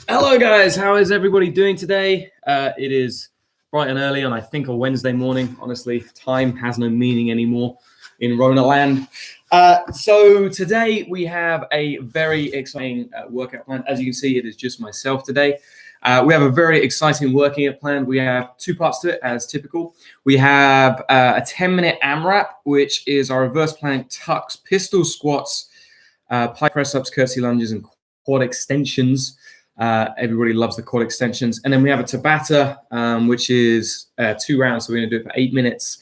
Hello guys, how is everybody doing today? It is bright and early on, I think, a Wednesday morning. Honestly, time has no meaning anymore in Rona land. So today we have a very exciting workout plan. As you can see, it is just myself today. We have a very exciting workout plan. We have two parts to it, as typical. We have a 10-minute AMRAP, which is our reverse plank tucks, pistol squats, pike press-ups, curtsey lunges, and quad extensions. Everybody loves the quad extensions. And then we have a Tabata, which is 2 rounds. So we're going to do it for 8 minutes,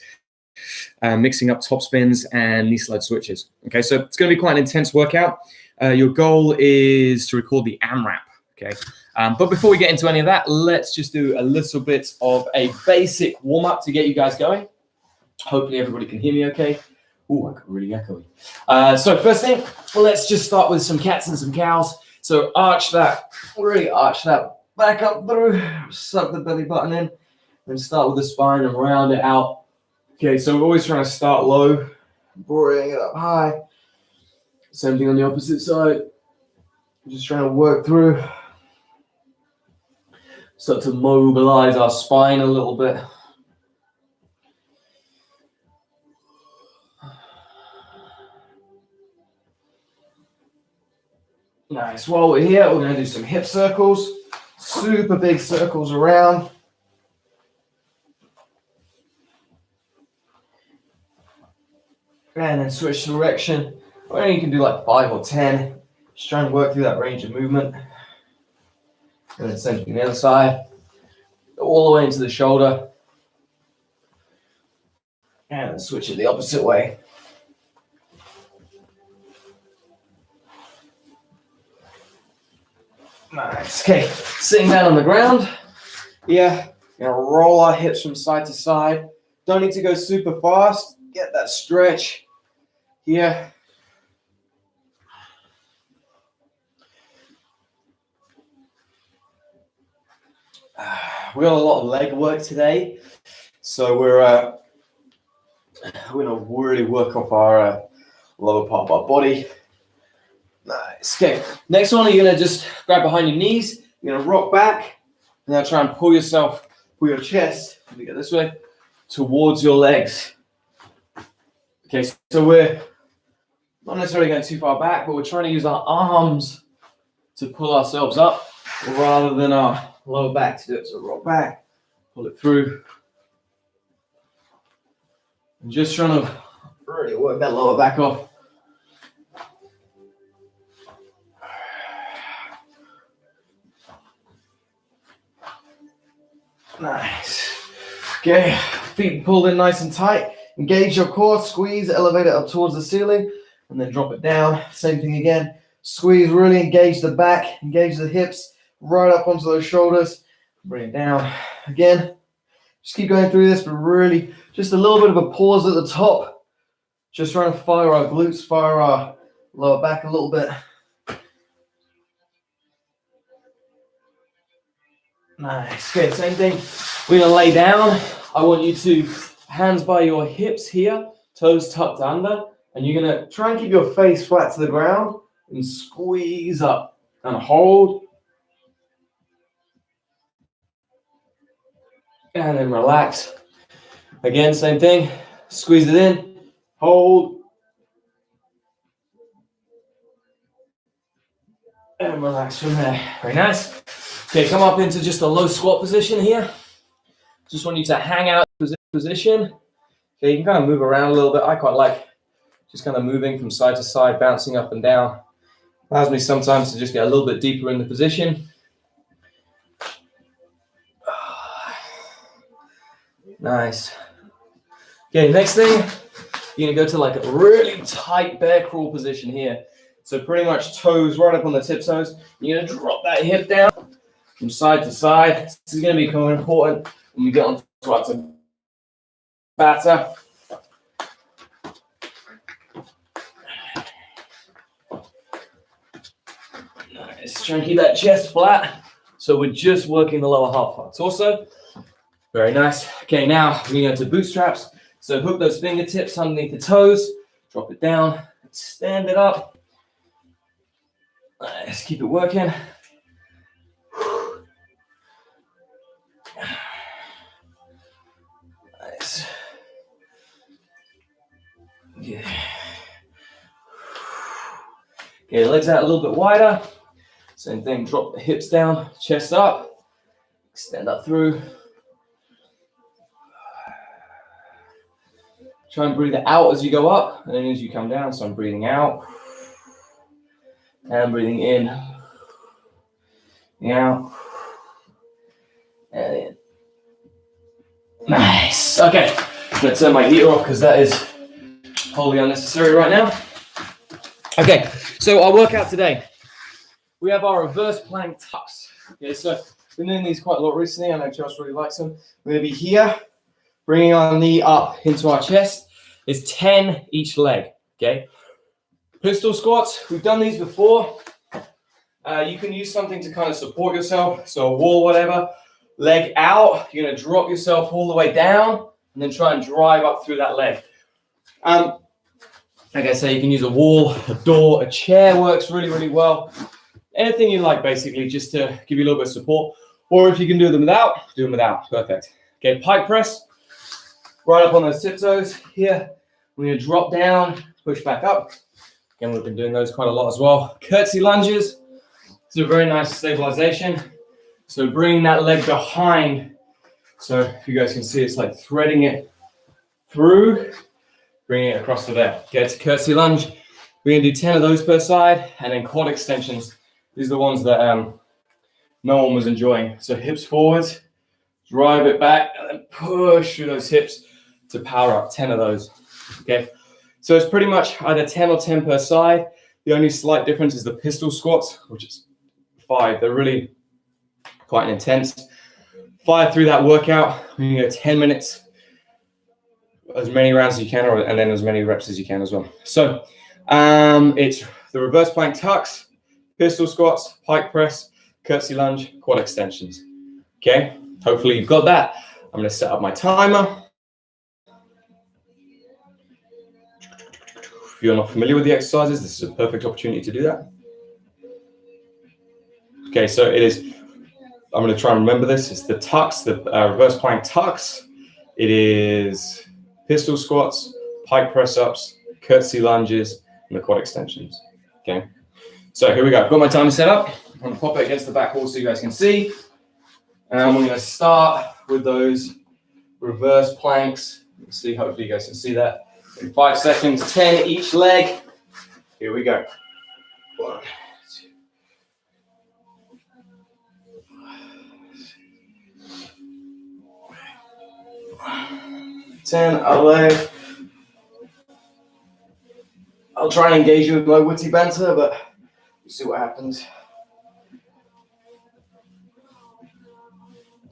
mixing up top spins and knee slide switches. Okay, so it's going to be quite an intense workout. Your goal is to record the AMRAP. Okay, but before we get into any of that, let's just do a little bit of a basic warm-up to get you guys going. Hopefully everybody can hear me okay. Oh, I got really echoey. So first thing, let's just start with some cats and some cows. So really arch that back up through, suck the belly button in, and start with the spine and round it out. Okay, so we're always trying to start low, bring it up high. Same thing on the opposite side. Just trying to work through. Start to mobilize our spine a little bit. Nice. While we're here, we're going to do some hip circles. Super big circles around. And then switch direction. Or you can do like 5 or 10. Just trying to work through that range of movement. And then same thing the other side. All the way into the shoulder. And then switch it the opposite way. Nice. Okay, sitting down on the ground. Yeah, we're gonna roll our hips from side to side. Don't need to go super fast. Get that stretch here. We got a lot of leg work today, so we're gonna really work off our lower part of our body. Nice. Okay, next one, you're gonna just grab behind your knees. You're gonna rock back, and now try and pull your chest, let me go this way, towards your legs. Okay, so we're not necessarily going too far back, but we're trying to use our arms to pull ourselves up rather than our lower back to do it. So rock back, pull it through. And just trying to really work that lower back off. Nice. Okay, feet pulled in nice and tight. Engage your core, squeeze, elevate it up towards the ceiling, and then drop it down. Same thing again. Squeeze, really engage the back, engage the hips, right up onto those shoulders. Bring it down. Again, just keep going through this, but really just a little bit of a pause at the top. Just trying to fire our glutes, fire our lower back a little bit. Nice. Okay, same thing. We're going to lay down. I want you to hands by your hips here, toes tucked under, and you're going to try and keep your face flat to the ground and squeeze up and hold. And then relax. Again, same thing. Squeeze it in, hold, and relax from there. Very nice. Okay, come up into just a low squat position here. Just want you to hang out in position. Okay, you can kind of move around a little bit. I quite like just kind of moving from side to side, bouncing up and down. Allows me sometimes to just get a little bit deeper in the position. Nice. Okay, next thing, you're gonna go to like a really tight bear crawl position here. So pretty much toes right up on the tiptoes. You're gonna drop that hip down from side to side. This is gonna become important when we get on to our Tabata. Nice. Try and keep that chest flat. So we're just working the lower half of our torso. Very nice. Okay, now we're going to bootstraps. So hook those fingertips underneath the toes, drop it down, stand it up. Let's keep it working. Yeah. Okay, legs out a little bit wider. Same thing, drop the hips down, chest up, extend up through. Try and breathe out as you go up, and then as you come down, so I'm breathing out, and breathing in, out, and in. Nice. Okay, I'm gonna turn my heater off because that is wholly unnecessary right now. Okay, so our workout today, we have our reverse plank tucks. Okay, so I've been doing these quite a lot recently. I know Josh really likes them. We're gonna be here, bringing our knee up into our chest. It's 10 each leg, okay? Pistol squats, we've done these before. You can use something to kind of support yourself, so a wall, whatever. Leg out, you're gonna drop yourself all the way down, and then try and drive up through that leg. Like I say, you can use a wall, a door, a chair works really, really well. Anything you like, basically, just to give you a little bit of support. Or if you can do them without, do them without, perfect. Okay, pike press, right up on those tiptoes. Here, we're gonna drop down, push back up. Again, we've been doing those quite a lot as well. Curtsey lunges, it's a very nice stabilization. So bringing that leg behind. So if you guys can see, it's like threading it through, bringing it across to there. Okay, it's a curtsey lunge. We're gonna do 10 of those per side, and then quad extensions. These are the ones that no one was enjoying. So hips forwards, drive it back, and then push through those hips to power up 10 of those. Okay, so it's pretty much either 10 or 10 per side. The only slight difference is the pistol squats, which is 5. They're really quite intense. 5 through that workout. We're gonna go 10 minutes, as many rounds as you can, and then as many reps as you can as well. So it's the reverse plank tucks, pistol squats, pike press, curtsey lunge, quad extensions. Okay, hopefully you've got that. I'm gonna set up my timer. If you're not familiar with the exercises, this is a perfect opportunity to do that. Okay, so it is, I'm going to try and remember this. It's the tucks, the reverse plank tucks. It is pistol squats, pike press ups, curtsey lunges, and the quad extensions. Okay, so here we go. I've got my timer set up. I'm going to pop it against the back wall so you guys can see. And we're going to start with those reverse planks. You can see, hopefully you guys can see that. In 5 seconds, 10 each leg. Here we go. 1, 2, 10 a leg. I'll try and engage you with my witty banter, but we'll see what happens.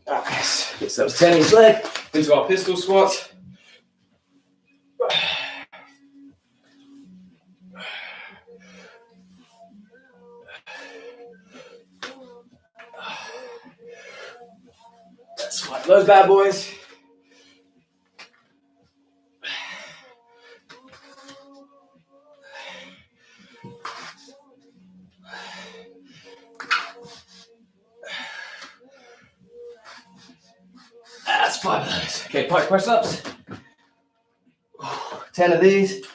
Nice. Get those 10 each leg into our pistol squats. Let's wipe those bad boys. That's 5 of those. Okay, pike press ups. 10 of these.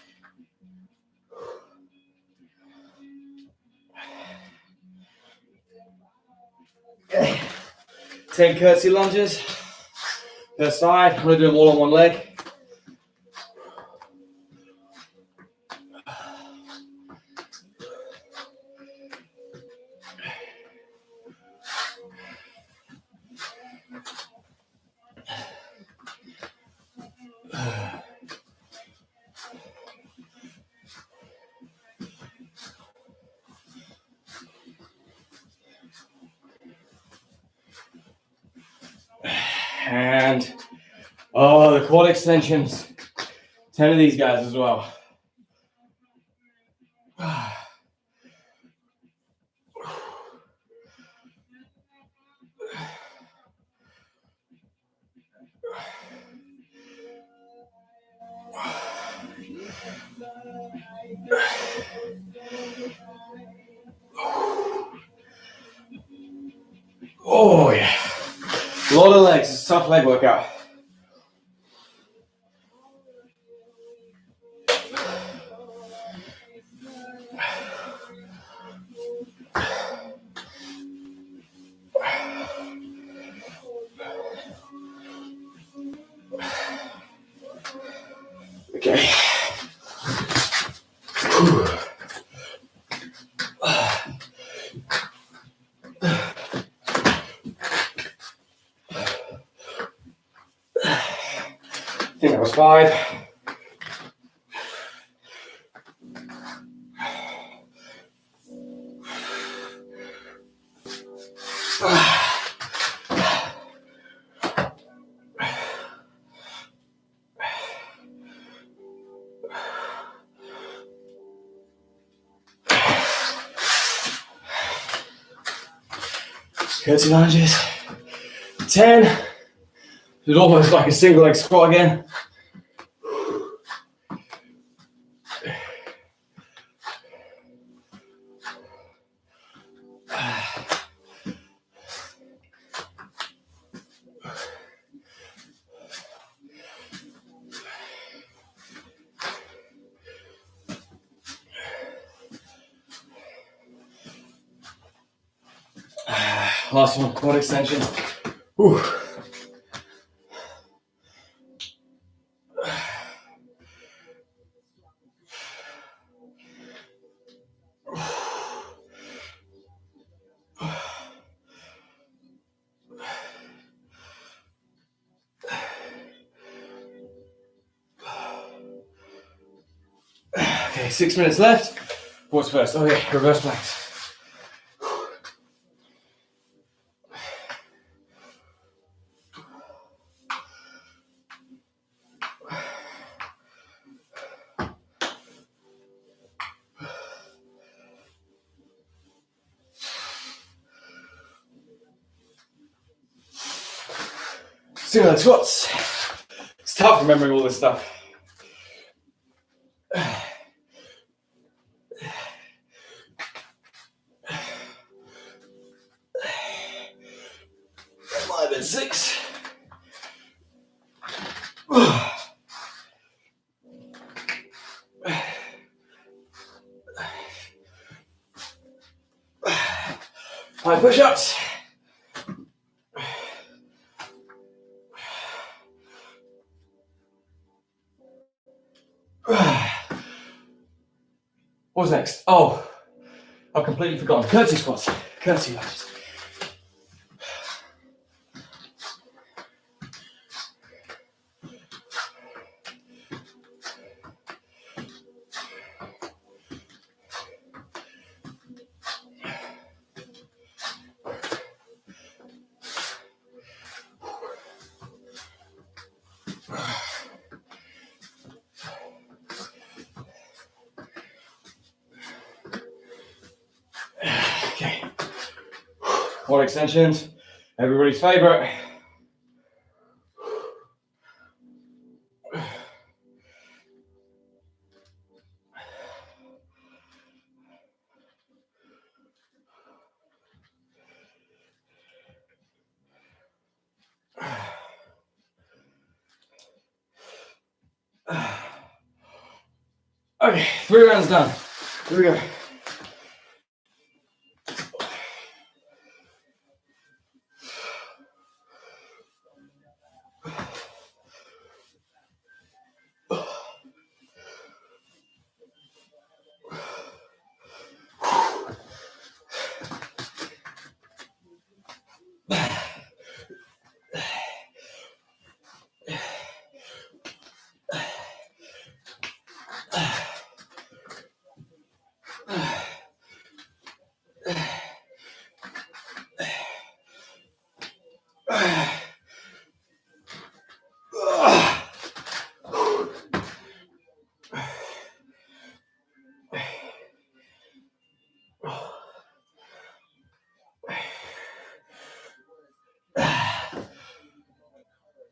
Okay. 10 curtsey lunges per side. I'm going to do them all on one leg. And the quad extensions. 10 of these guys as well. Oh yeah. A lot of legs. It's a tough leg workout. I think that was 5. Curtsey lunges. 10. It's almost like a single leg squat again. Last one, quad extension. Whew. Okay, 6 minutes left. What's first? Oh yeah, reverse planks. Single leg squats. It's tough remembering all this stuff. Five and 6. Five push-ups. What's next? Oh, I've completely forgotten. Curtsey squats. Curtsey lunges. Okay. Quad extensions. Everybody's favorite. Okay, 3 rounds done. Here we go.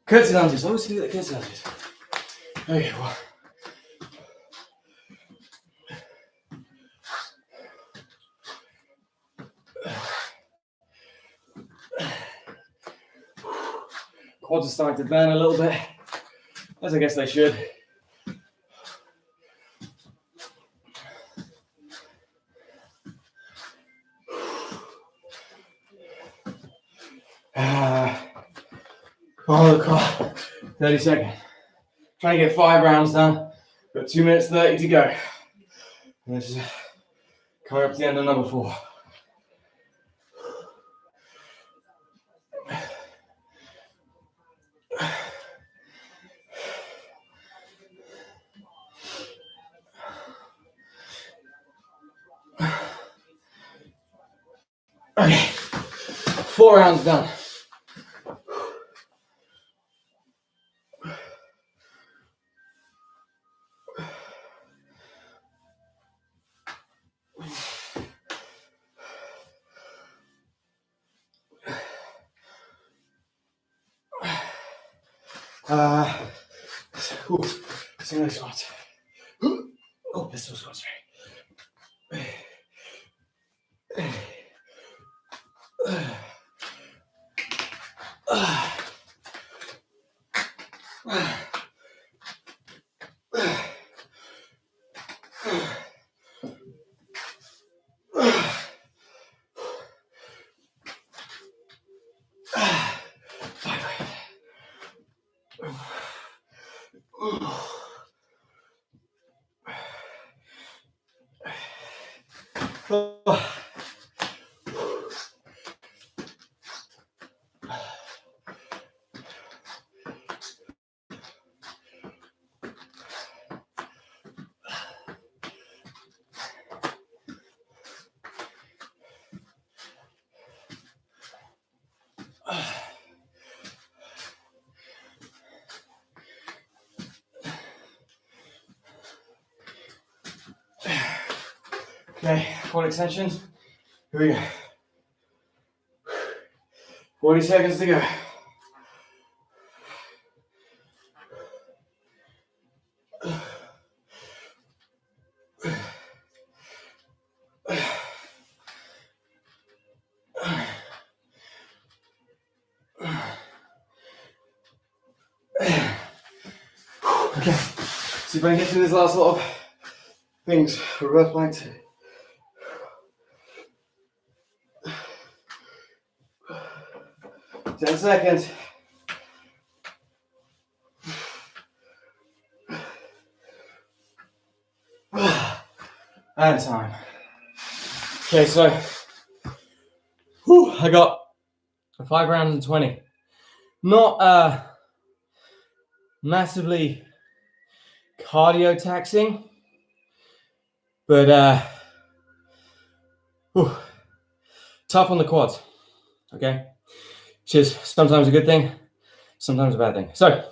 Curtsey lunges. I always do that curtsey lunges. Okay, well. Quads are starting to burn a little bit, as I guess they should. Oh, God. 30 seconds. Trying to get 5 rounds done. Got 2 minutes 30 to go. And this is coming up to the end of number 4. Okay, 4 rounds done. Single squats. Oh, pistol squats. Okay, quad extensions. Here we go. 40 seconds to go. Okay, see if I can get through this last lot of things. Reverse planks. 10 seconds. And time. Okay, so I got 5 rounds and 20. Not massively cardio taxing, but tough on the quads. Okay, which is sometimes a good thing, sometimes a bad thing. So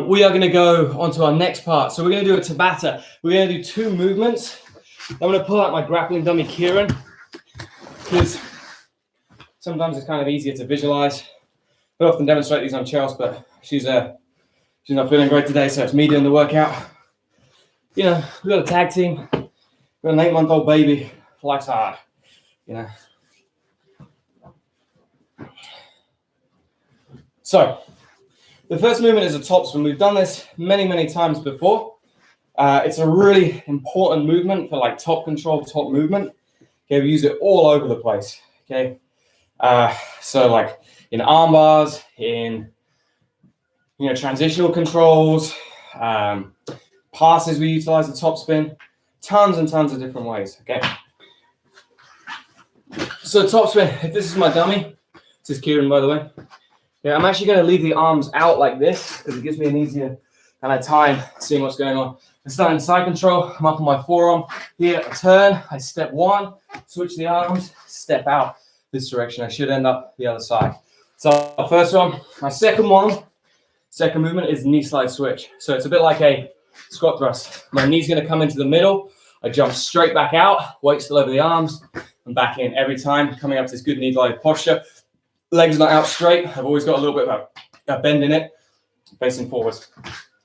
we are going to go on to our next part. So we're going to do a Tabata. We're going to do 2 movements. I'm going to pull out my grappling dummy, Kieran, because sometimes it's kind of easier to visualize. I often demonstrate these on Chelsea, but she's not feeling great today, so it's me doing the workout. You know, we've got a tag team. We've got an 8-month-old baby. Life's hard, you know. So the first movement is a top spin. We've done this many, many times before. It's a really important movement for like top control, top movement. Okay, we use it all over the place. Okay, so like in arm bars, in transitional controls, passes, we utilize the top spin, tons and tons of different ways. Okay, so top spin. If this is my dummy, this is Kieran, by the way. Yeah, I'm actually going to leave the arms out like this because it gives me an easier kind of time seeing what's going on. I start in side control. I'm up on my forearm. Here, I turn. I step 1, switch the arms, step out this direction. I should end up the other side. So first one. My second movement is knee slide switch. So it's a bit like a squat thrust. My knee's going to come into the middle. I jump straight back out, weight still over the arms, and back in every time, coming up to this good knee glide posture. Legs not out straight. I've always got a little bit of a bend in it, facing forwards.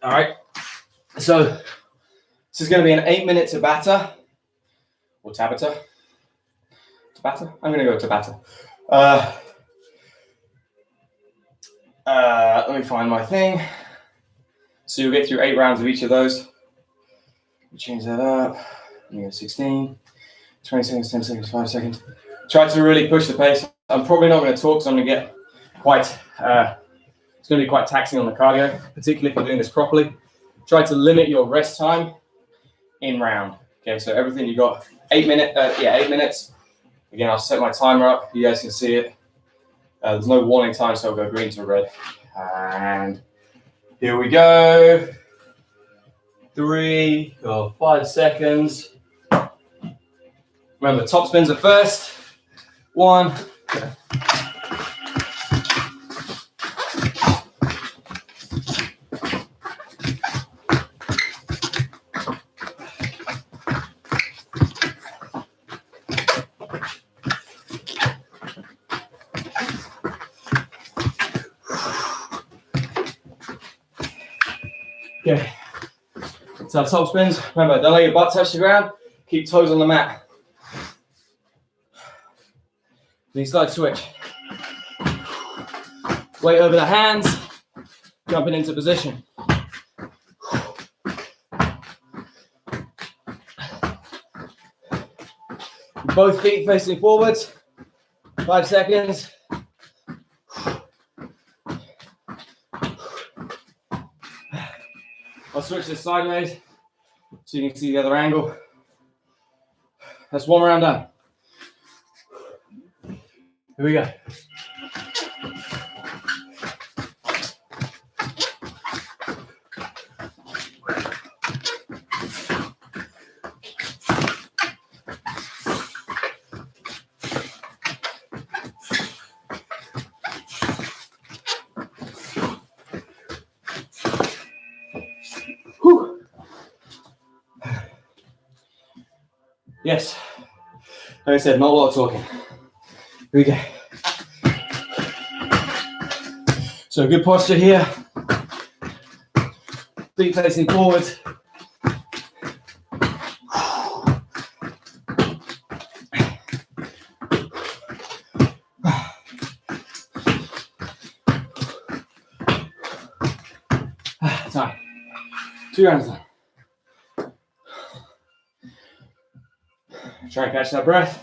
All right. So this is going to be an 8-minute Tabata or Tabata. Tabata? I'm going to go Tabata. Let me find my thing. So you'll get through 8 rounds of each of those. Change that up. You go 16, 20 seconds, 10 seconds, 5 seconds. Try to really push the pace. I'm probably not going to talk, so I'm going to get quite, it's going to be quite taxing on the cardio, particularly if you're doing this properly. Try to limit your rest time in round. Okay, so everything you got 8 minutes. Again, I'll set my timer up. You guys can see it. There's no warning time, so I'll go green to red. And here we go. 3 or 5 seconds. Remember, top spins are first. 1. Okay, so our top spins. Remember, don't let your butt touch the ground. Keep toes on the mat. Knee slide switch. Weight over the hands. Jumping into position. Both feet facing forwards. 5 seconds. I'll switch this sideways so you can see the other angle. That's 1 round done. Here we go. Whew. Yes, like I said, not a lot of talking. Here we go. So good posture here. Feet facing forward. Time. 2 rounds done. Try and catch that breath.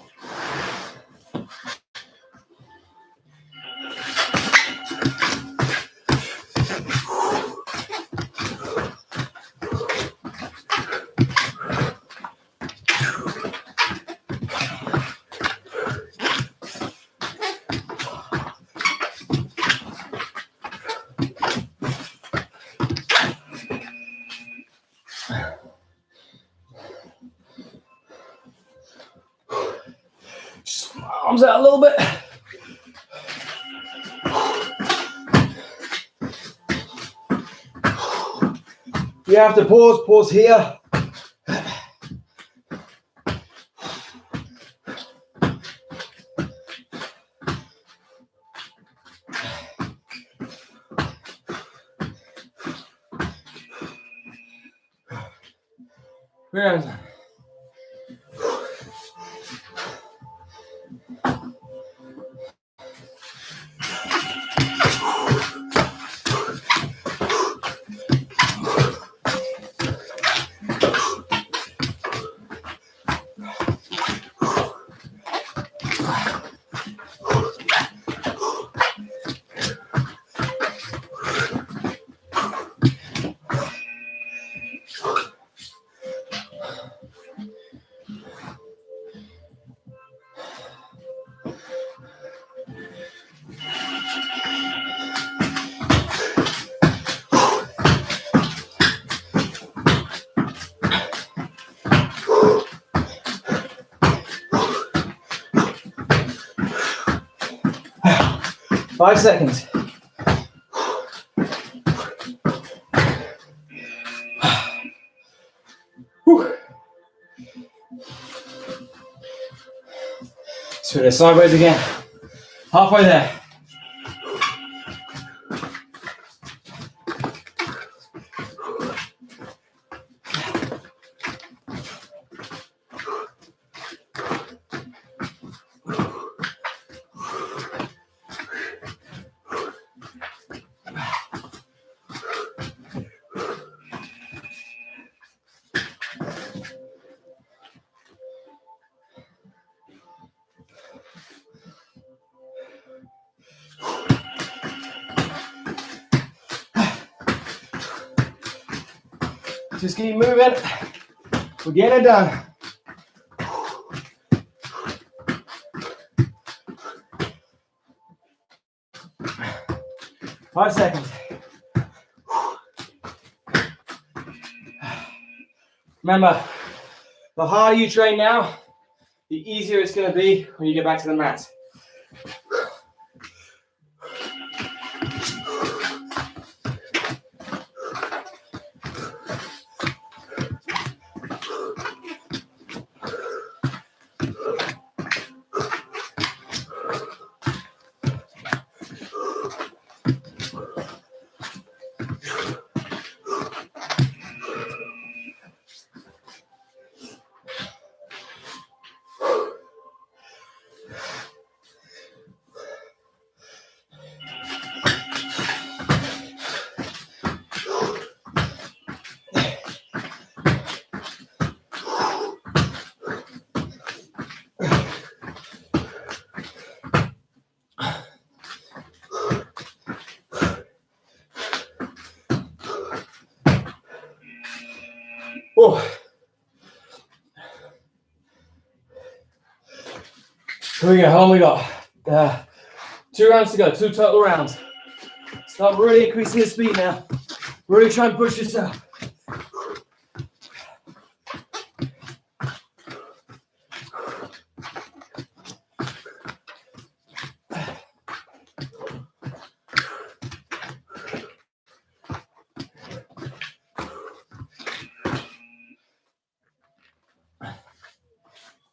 Arms out a little bit. You have to pause here. Rounds. 5 seconds. Swing it sideways again. Halfway there. Just keep moving. We're getting it done. Five seconds. Remember, the harder you train now, the easier it's going to be when you get back to the mat. Here we go. How long we got? 2 rounds to go. 2 total rounds. Start really increasing your speed now. Really try and push yourself.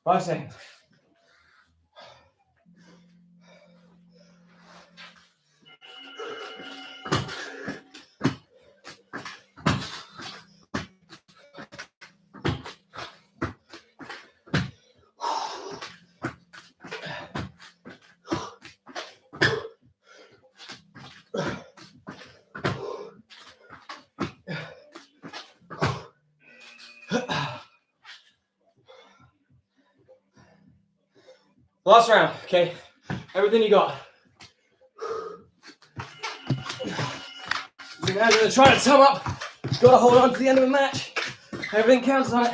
Five seconds. Last round, okay? Everything you got. So now you're gonna try to sum up. You've got to hold on to the end of the match. Everything counts on it.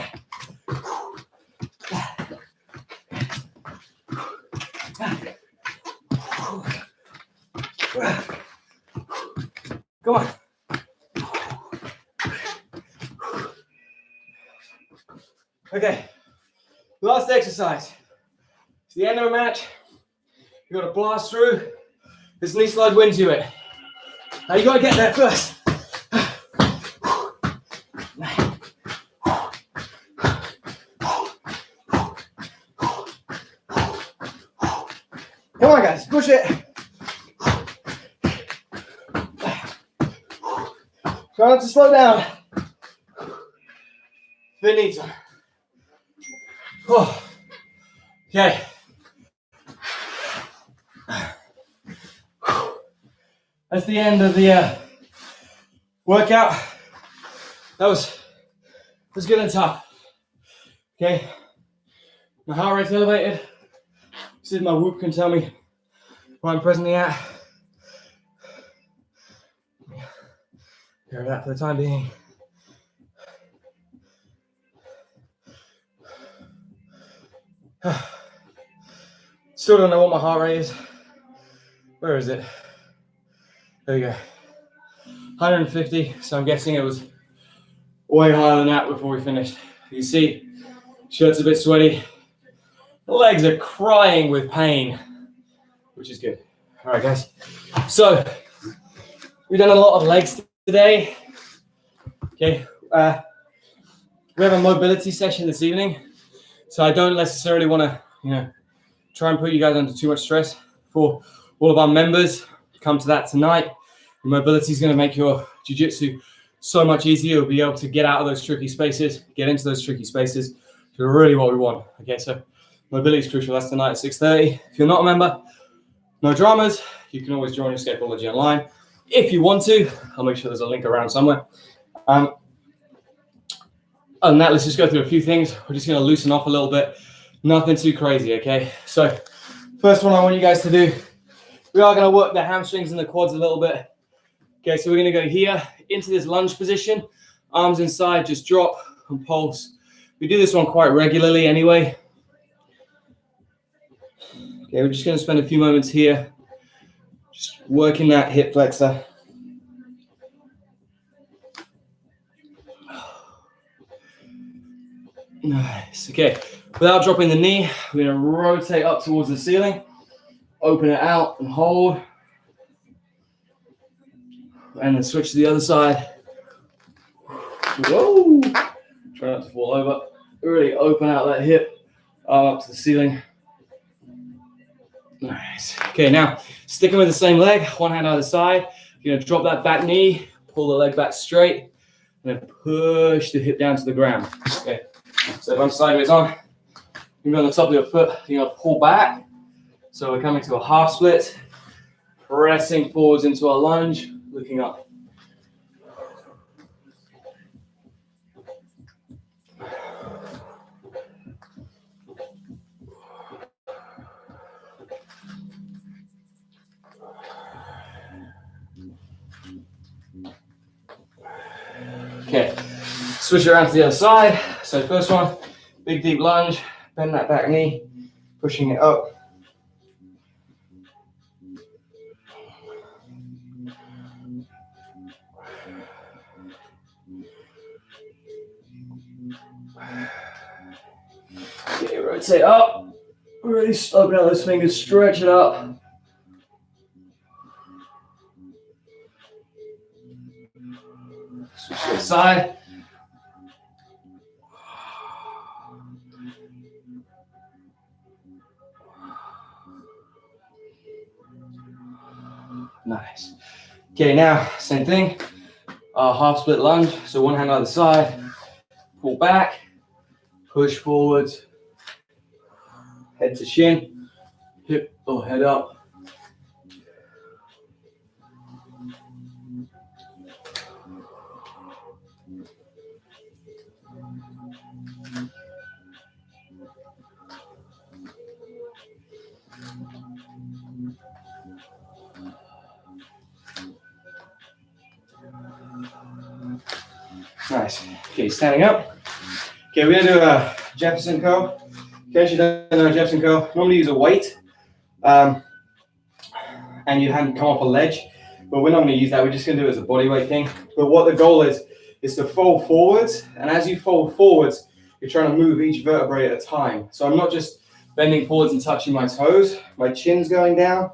Come on. Okay, last exercise. It's the end of a match. You got to blast through. This knee slide wins you it. Now you got to get there first. Come on, guys, push it. Try not to slow down. Finito. Oh. Okay. That's the end of the workout. That was good and tough. Okay. My heart rate's elevated. This is my whoop can tell me where I'm presently at. Hear that for the time being. Still don't know what my heart rate is. Where is it? There you go. 150. So I'm guessing it was way higher than that before we finished. You see, shirt's a bit sweaty. The legs are crying with pain, which is good. All right, guys. So we've done a lot of legs today. Okay. We have a mobility session this evening. So I don't necessarily want to, try and put you guys under too much stress. For all of our members, come to that tonight. The mobility is going to make your jiu-jitsu so much easier. You'll be able to get out of those tricky spaces, get into those tricky spaces, which is really what we want. Okay, so mobility is crucial. That's tonight at 6:30. If you're not a member, no dramas. You can always join Escapology online. If you want to, I'll make sure there's a link around somewhere. Other than that, let's just go through a few things. We're just going to loosen off a little bit. Nothing too crazy, okay? So first one I want you guys to do, we are going to work the hamstrings and the quads a little bit. Okay, so we're going to go here into this lunge position. Arms inside, just drop and pulse. We do this one quite regularly anyway. Okay, we're just going to spend a few moments here, just working that hip flexor. Nice. Okay, without dropping the knee, we're going to rotate up towards the ceiling, open it out and hold, and then switch to the other side. Whoa! Try not to fall over. Really open out that hip, arm up to the ceiling. Nice. Okay, now sticking with the same leg, one hand either side. You're going to drop that back knee, pull the leg back straight, and then push the hip down to the ground. Okay. So if I'm sideways on, you're on the top of your foot, you're going to pull back. So we're coming to a half split, pressing forwards into a lunge, looking up. Okay, switch around to the other side. So first one, big deep lunge, bend that back knee, pushing it up. That's it, up. Really open out those fingers, stretch it up. Switch to the side. Nice. Okay, now, same thing. Half split lunge. So one hand either side. Pull back. Push forwards. Head to shin. Hip or head up. Nice. Okay, standing up. Okay, we're gonna do a Jefferson curl. In case you don't know Jefferson curl, normally use a weight, and you hadn't come off a ledge, but we're not gonna use that. We're just gonna do it as a body weight thing. But what the goal is to fold forwards, and as you fold forwards, you're trying to move each vertebrae at a time. So I'm not just bending forwards and touching my toes. My chin's going down.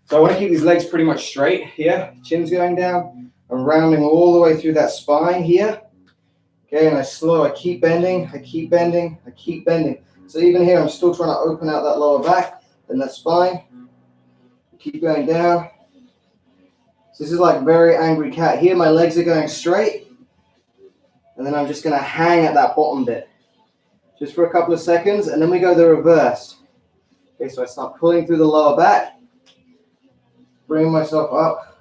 So I want to keep these legs pretty much straight here. Chin's going down. I'm rounding all the way through that spine here. Okay, and I keep bending, I keep bending, I keep bending. So even here, I'm still trying to open out that lower back and that spine. Keep going down. So this is like very angry cat. Here, my legs are going straight. And then I'm just going to hang at that bottom bit. Just for a couple of seconds, and then we go the reverse. Okay, so I start pulling through the lower back. Bring myself up.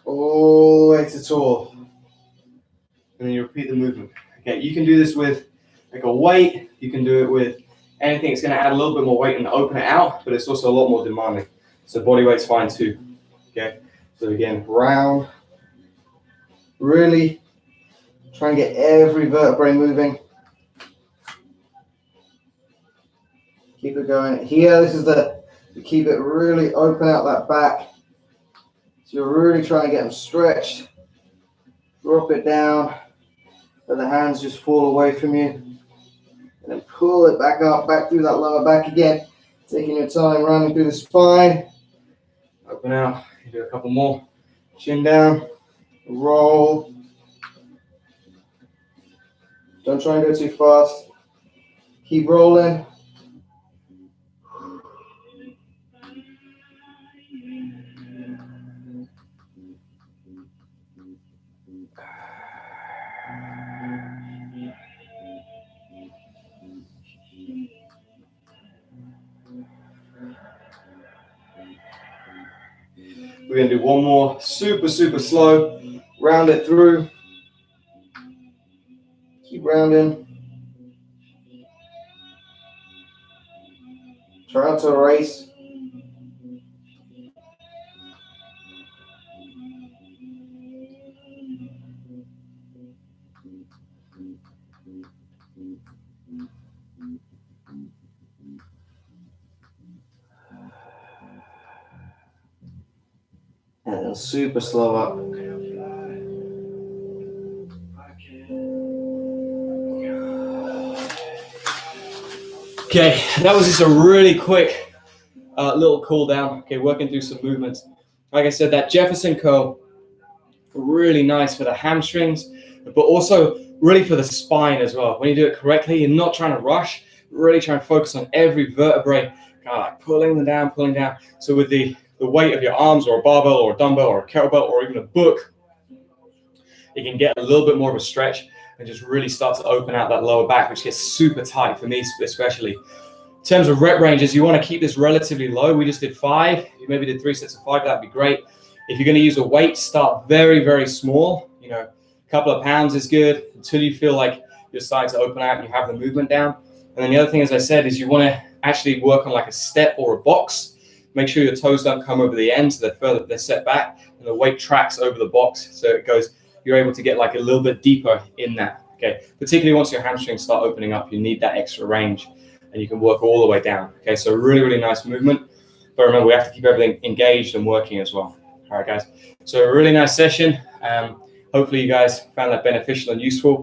All the way to tall. And then you repeat the movement. Okay, you can do this with like a weight. You can do it with anything. It's going to add a little bit more weight and open it out, but it's also a lot more demanding. So body weight's fine too. Okay, so again, round. Really try and get every vertebrae moving. Keep it going. Here, this is you keep it really open out that back. So you're really trying to get them stretched. Drop it down. Let the hands just fall away from you. And then pull it back up, back through that lower back again. Taking your time, running through the spine. Open out. You do a couple more. Chin down. Roll. Don't try and go too fast. Keep rolling. We're going to do one more super, super slow. Round it through. Keep rounding. Try not to erase. And then super slow up. Okay, that was just a really quick little cool down. Okay, working through some movements. Like I said, that Jefferson curl, really nice for the hamstrings, but also really for the spine as well. When you do it correctly, you're not trying to rush, really trying to focus on every vertebrae, kind of like pulling them down, pulling down. So with the weight of your arms or a barbell or a dumbbell or a kettlebell or even a book, you can get a little bit more of a stretch and just really start to open out that lower back, which gets super tight for me especially. In terms of rep ranges, you want to keep this relatively low. We just did 5. If you maybe did 3 sets of 5, that'd be great. If you're going to use a weight, start very, very small. You know, a couple of pounds is good until you feel like you're starting to open out and you have the movement down. And then the other thing, as I said, is you want to actually work on like a step or a box. Make sure your toes don't come over the end, so they're set back, and the weight tracks over the box, so it goes. You're able to get like a little bit deeper in that. Okay, particularly once your hamstrings start opening up, you need that extra range, and you can work all the way down. Okay, so really, really nice movement. But remember, we have to keep everything engaged and working as well. All right, guys. So a really nice session. Hopefully, you guys found that beneficial and useful.